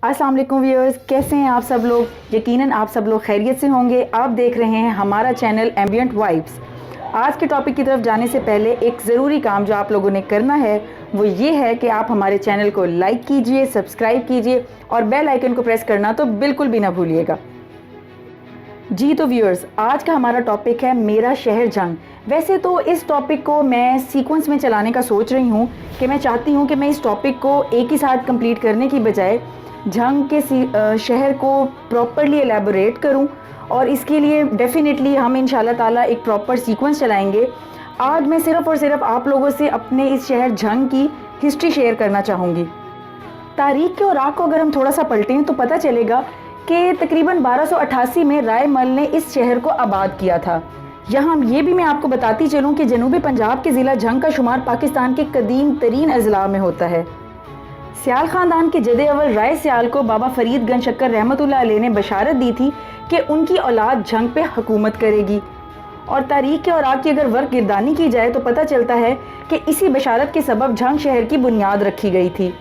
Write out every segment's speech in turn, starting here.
अस्सलाम वालेकुम व्यूअर्स, कैसे हैं आप सब लोग। यकीनन आप सब लोग खैरियत से होंगे। आप देख रहे हैं हमारा चैनल एम्बिएंट वाइब्स। आज के टॉपिक की तरफ जाने से पहले एक ज़रूरी काम जो आप लोगों ने करना है वो ये है कि आप हमारे चैनल को लाइक कीजिए, सब्सक्राइब कीजिए और बेल आइकन को प्रेस करना तो बिल्कुल भी ना भूलिएगा। जी तो व्यूअर्स, आज का हमारा टॉपिक है मेरा शहर जंग। वैसे तो इस टॉपिक को मैं सीक्वेंस में चलाने का सोच रही हूँ कि मैं चाहती हूँ कि मैं इस टॉपिक को एक ही साथ कंप्लीट करने की बजाय जंग के शहर को प्रॉपरली एलैबोरेट करूं, और इसके लिए डेफिनेटली हम इंशाल्लाह ताला एक प्रॉपर सीक्वेंस चलाएंगे। आज मैं सिर्फ़ और सिर्फ आप लोगों से अपने इस शहर जंग की हिस्ट्री शेयर करना चाहूँगी। तारीख के औराक को अगर हम थोड़ा सा पलटें तो पता चलेगा कि तकरीबन 1288 में रायमल ने इस शहर को आबाद किया था। यहाँ ये भी मैं आपको बताती चलूँ कि जनूबी पंजाब के ज़िला जंग का शुमार पाकिस्तान के कदीम तरीन अजला में होता है। सियाल ख़ानदान के जदे अव्वल राय सियाल को बाबा फरीद गंज शक्कर रहमतुल्लाह अलैह ने बशारत दी थी कि उनकी औलाद जंग पे हुकूमत करेगी, और तारीख के औराक की अगर वर्क गिरदानी की जाए तो पता चलता है कि इसी बशारत के सबब जंग शहर की बुनियाद रखी गई थी।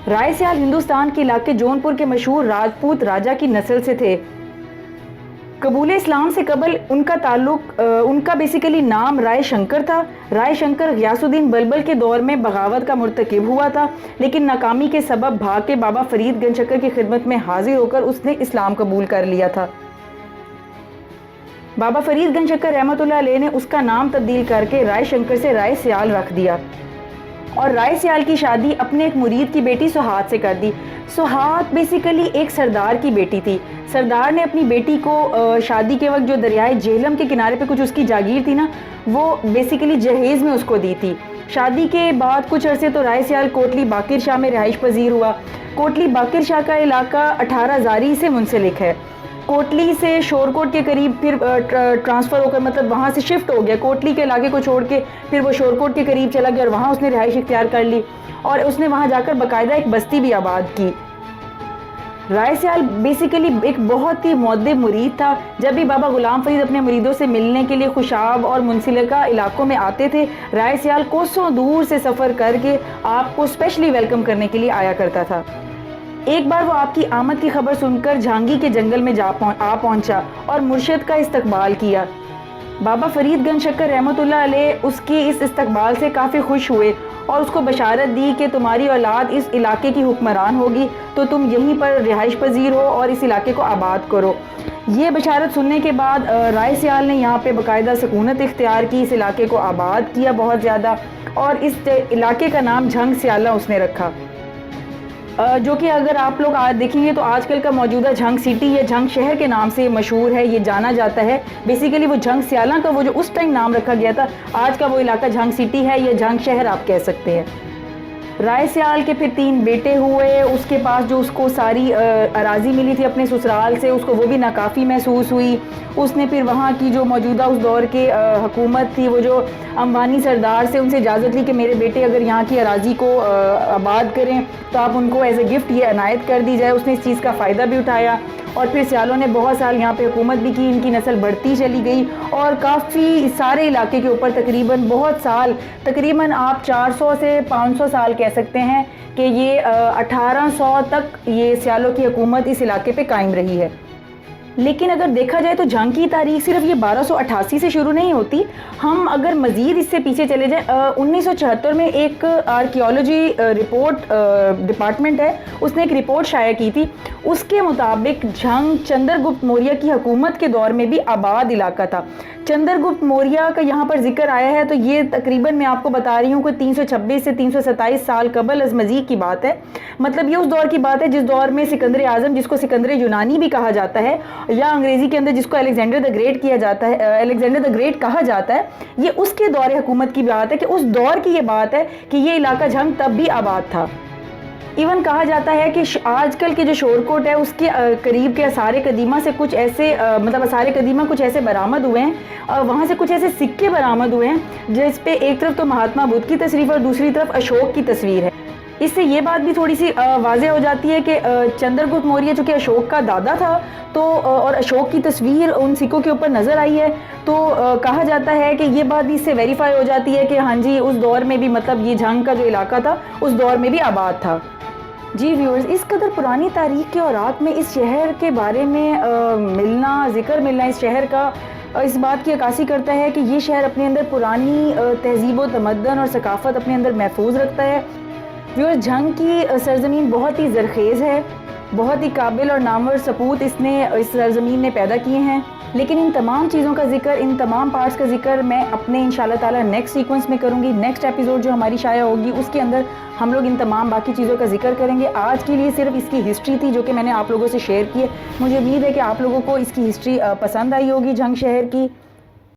राय सियाल हिंदुस्तान के इलाके जौनपुर के मशहूर राजपूत राजा की नस्ल से थे। कबूल इस्लाम से कबल उनका ताल्लुक उनका बेसिकली नाम राय शंकर था। राय शंकर गियासुद्दीन बलबल के दौर में बगावत का मुर्तकिब हुआ था, लेकिन नाकामी के सबब भाग के बाबा फरीद गंज शक्कर की खिदमत में हाजिर होकर उसने इस्लाम कबूल कर लिया था। बाबा फरीद गंज शक्कर रहमतुल्लाह अलैह ने उसका नाम तब्दील करके राय शंकर से राय सियाल रख दिया, और राय सियाल की शादी अपने एक मुरीद की बेटी सुहाद से कर दी। सुहाद बेसिकली एक सरदार की बेटी थी। सरदार ने अपनी बेटी को शादी के वक्त जो दरियाए जेहलम के किनारे पे कुछ उसकी जागीर थी ना, वो बेसिकली जहेज़ में उसको दी थी। शादी के बाद कुछ अरसे तो राय सियाल कोटली बाकिर शाह में रिहाइश पजीर हुआ। कोटली बाकिर शाह का इलाका 18 ज़ारी से मुंसलिक है। कोटली से शोरकोट के करीब फिर ट्रांसफ़र होकर मतलब वहाँ से शिफ्ट हो गया। कोटली के इलाके को छोड़ के फिर वो शोरकोट के करीब चला गया और वहाँ उसने रिहाइश इख्तियार कर ली, और उसने वहाँ जाकर बाकायदा एक बस्ती भी आबाद की। राय सियाल बेसिकली एक बहुत ही मुअद्दिब मुरीद था। जब भी बाबा गुलाम फरीद अपने मुरीदों से मिलने के लिए खुशाब और मुंसलिका इलाकों में आते थे, राय सियाल कोसों दूर से सफ़र करके आपको स्पेशली वेलकम करने के लिए आया करता था। एक बार वो आपकी आमद की खबर सुनकर झांगी के जंगल में आ पहुंचा और मुर्शिद का इस्तकबाल किया। बाबा फरीद गंज शक्कर रहमतुल्लाह अलैह उसके इस इस्तकबाल से काफ़ी खुश हुए और उसको बशारत दी कि तुम्हारी औलाद इस इलाके की हुक्मरान होगी, तो तुम यहीं पर रिहाइश पजीर हो और इस इलाके को आबाद करो। ये बशारत सुनने के बाद राय सियाल ने यहाँ पे बाकायदा सकूनत इख्तियार की, इस इलाके को आबाद किया बहुत ज़्यादा, और इस इलाके का नाम झंग सियाला उसने रखा, जो कि अगर आप लोग आज देखेंगे तो आजकल का मौजूदा झंग सिटी या झंग शहर के नाम से मशहूर है, ये जाना जाता है। बेसिकली वो झंग सियाला का वो जो उस टाइम नाम रखा गया था, आज का वो इलाका झंग सिटी है या झंग शहर आप कह सकते हैं। राय सियाल के फिर 3 बेटे हुए। उसके पास जो उसको सारी अराज़ी मिली थी अपने ससुराल से, उसको वो भी नाकाफ़ी महसूस हुई। उसने फिर वहाँ की जो मौजूदा उस दौर के हुकूमत थी, वो जो अम्बानी सरदार से उनसे इजाज़त ली कि मेरे बेटे अगर यहाँ की अराज़ी को आबाद करें तो आप उनको एज ए गिफ्ट ये अनायत कर दी जाए। उसने इस चीज़ का फ़ायदा भी उठाया और फिर सियालों ने बहुत साल यहाँ पे हुकूमत भी की। इनकी नस्ल बढ़ती चली गई और काफ़ी सारे इलाके के ऊपर तकरीबन बहुत साल, तकरीबन आप 400 से 500 साल कह सकते हैं कि ये 1800 तक ये सियालों की हुकूमत इस इलाके पे कायम रही है। लेकिन अगर देखा जाए तो जंग की तारीख सिर्फ ये 1288 से शुरू नहीं होती। हम अगर मज़ीद इससे पीछे चले जाएं, 1974 में एक आर्कियोलॉजी रिपोर्ट डिपार्टमेंट है, उसने एक रिपोर्ट शाया की थी। उसके मुताबिक जंग चंद्रगुप्त मौर्य की हुकूमत के दौर में भी आबाद इलाका था। चंद्रगुप्त मौर्य का यहाँ पर जिक्र आया है तो ये तकरीबन मैं आपको बता रही हूँ कि 326 से 327 साल कबल अज़ मज़ीद की बात है। मतलब ये उस दौर की बात है जिस दौर में सिकंदर आज़म, जिसको सिकंदर यूनानी भी कहा जाता है या अंग्रेज़ी के अंदर जिसको अलेक्जेंडर द ग्रेट किया जाता है, अलेक्जेंडर द ग्रेट कहा जाता है, ये उसके दौर हुकूमत की बात है कि उस दौर की ये बात है कि ये इलाका झंग तब भी आबाद था। इवन कहा जाता है कि आजकल के जो शोरकोट है उसके करीब के आसार कदीमा से कुछ ऐसे मतलब आसार कदीमा कुछ ऐसे बरामद हुए हैं, वहाँ से कुछ ऐसे सिक्के बरामद हुए हैं जिस पे एक तरफ तो महात्मा बुद्ध की तस्वीर और दूसरी तरफ अशोक की तस्वीर है। इससे ये बात भी थोड़ी सी वाज़ेह हो जाती है कि चंद्रगुप्त मौर्य जो कि अशोक का दादा था, तो और अशोक की तस्वीर उन सिक्कों के ऊपर नज़र आई है, तो कहा जाता है कि ये बात भी इससे वेरीफाई हो जाती है कि हाँ जी उस दौर में भी मतलब ये झंग का जो इलाका था उस दौर में भी आबाद था। جی ویورز، اس قدر پرانی تاریخ کے اوراق میں اس شہر کے بارے میں ذکر ملنا اس شہر کا اس بات کی عکاسی کرتا ہے کہ یہ شہر اپنے اندر پرانی تہذیب و تمدن اور ثقافت اپنے اندر محفوظ رکھتا ہے۔ ویورز، جھنگ کی سرزمین بہت ہی زرخیز ہے، بہت ہی قابل اور نامور سپوت اس سرزمین نے پیدا کیے ہیں، لیکن ان تمام چیزوں کا ذکر، ان تمام پارٹس کا ذکر میں اپنے انشاءاللہ تعالی نیکسٹ سیکوینس میں کروں گی۔ نیکسٹ ایپیسوڈ جو ہماری شائع ہوگی اس کے اندر ہم لوگ ان تمام باقی چیزوں کا ذکر کریں گے۔ آج کے لیے صرف اس کی ہسٹری تھی جو کہ میں نے آپ لوگوں سے شیئر کی ہے۔ مجھے امید ہے کہ آپ لوگوں کو اس کی ہسٹری پسند آئی ہوگی جھنگ شہر کی۔